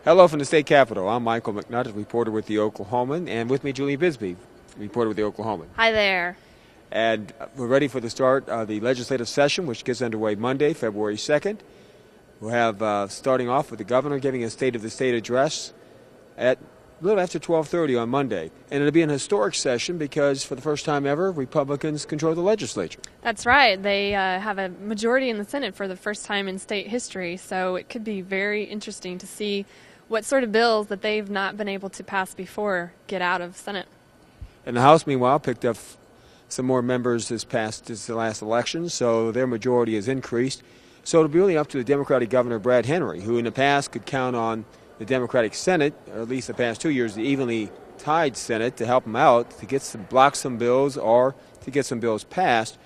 Hello from the state capitol. I'm Michael McNutt, reporter with the Oklahoman, and with me Julie Bisbee, reporter with the Oklahoman. Hi there. And we're ready for the start of the legislative session, which gets underway Monday, February 2nd. We'll have starting off with the governor giving a State of the State address at a little after 12:30 on Monday. And it'll be an historic session because for the first time ever, Republicans control the legislature. That's right. They have a majority in the Senate for the first time in state history, so it could be very interesting to see what sort of bills that they've not been able to pass before get out of Senate. And the House, meanwhile, picked up some more members this last election, so their majority has increased. So it'll be really up to the Democratic Governor Brad Henry, who in the past could count on the Democratic Senate, or at least the past 2 years, the evenly tied Senate, to help him out, to block some bills or to get some bills passed.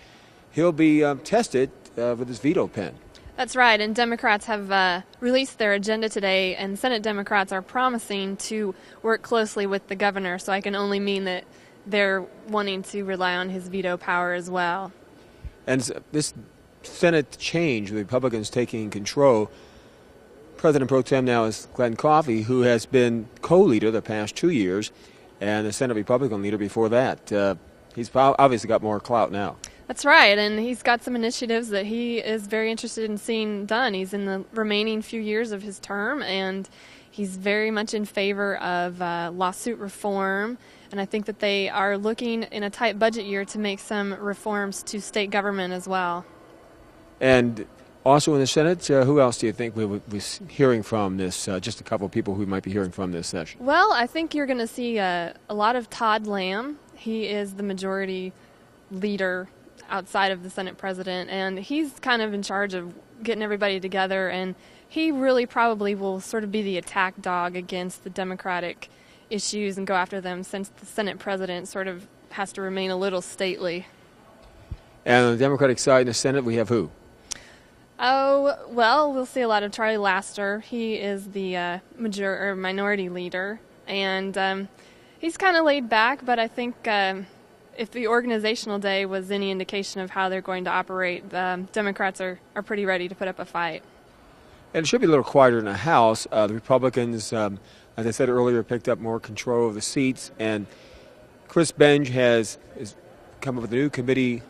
He'll be tested with his veto pen. That's right, and Democrats have released their agenda today, and Senate Democrats are promising to work closely with the governor, so I can only mean that they're wanting to rely on his veto power as well. And this Senate change, the Republicans taking control, President Pro Tem now is Glenn Coffey, who has been co-leader the past 2 years, and the Senate Republican leader before that. He's obviously got more clout now. That's right, and he's got some initiatives that he is very interested in seeing done. He's in the remaining few years of his term, and he's very much in favor of lawsuit reform, and I think that they are looking in a tight budget year to make some reforms to state government as well. And also in the Senate, who else do you think we would be hearing from this, just a couple of people who might be hearing from this session? Well, I think you're going to see a lot of Todd Lamb. He is the majority leader outside of the Senate president, and he's kind of in charge of getting everybody together, and he really probably will sort of be the attack dog against the Democratic issues and go after them, since the Senate president sort of has to remain a little stately. And on the Democratic side in the Senate, we have who? Oh, well, we'll see a lot of Charlie Laster. He is the minority leader, and he's kind of laid back, but I think if the organizational day was any indication of how they're going to operate, the Democrats are pretty ready to put up a fight. And it should be a little quieter in the House. The Republicans, as I said earlier, picked up more control of the seats, and Chris Benj has come up with a new committee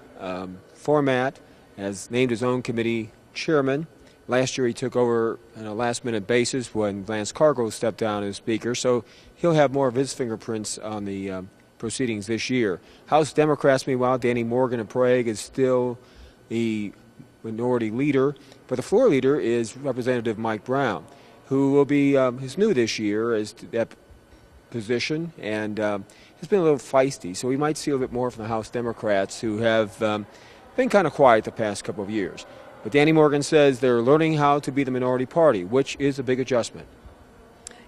format, has named his own committee chairman. Last year he took over on a last-minute basis when Lance Cargill stepped down as Speaker, so he'll have more of his fingerprints on the proceedings this year. House Democrats, meanwhile, Danny Morgan of Prague is still the minority leader, but the floor leader is Representative Mike Brown, who will be is new this year as to that position, and has been a little feisty, so we might see a little bit more from the House Democrats, who have been kind of quiet the past couple of years. But Danny Morgan says they're learning how to be the minority party, which is a big adjustment.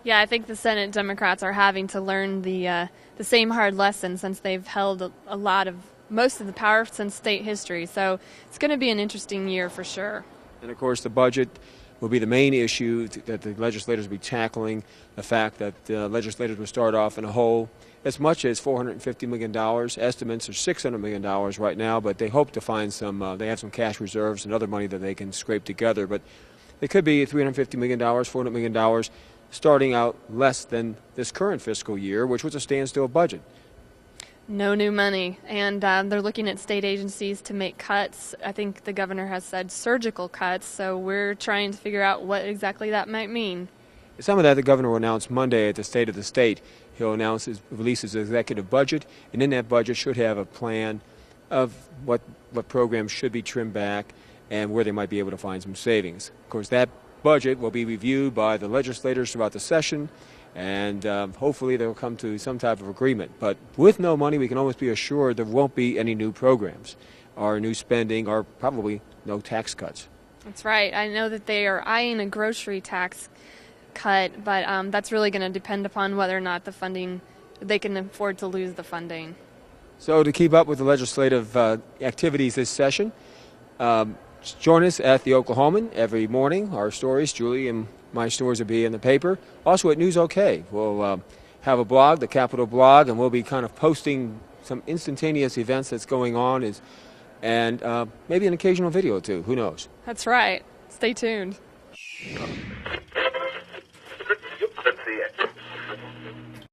Yeah, I think the Senate Democrats are having to learn the same hard lesson, since they've held most of the power since state history. So it's going to be an interesting year for sure. And of course, the budget will be the main issue that the legislators will be tackling. The fact that legislators will start off in a hole as much as $450 million. Estimates are $600 million right now, but they hope to find they have some cash reserves and other money that they can scrape together. But it could be $350 million, $400 million, starting out less than this current fiscal year, which was a standstill budget. No new money, and they're looking at state agencies to make cuts. I think the governor has said surgical cuts, so we're trying to figure out what exactly that might mean. Some of that the governor will announce Monday at the State of the State. He'll release his executive budget, and in that budget should have a plan of what programs should be trimmed back and where they might be able to find some savings. Of course, that budget will be reviewed by the legislators throughout the session, and hopefully they'll come to some type of agreement. But with no money, we can almost be assured there won't be any new programs or new spending or probably no tax cuts. That's right. I know that they are eyeing a grocery tax cut, but that's really going to depend upon whether or not they can afford to lose the funding. So to keep up with the legislative activities this session, join us at the Oklahoman every morning. Our stories, Julie and my stories, will be in the paper. Also at News OK, we'll have a blog, the Capitol blog, and we'll be kind of posting some instantaneous events that's going on, and maybe an occasional video or two. Who knows? That's right. Stay tuned.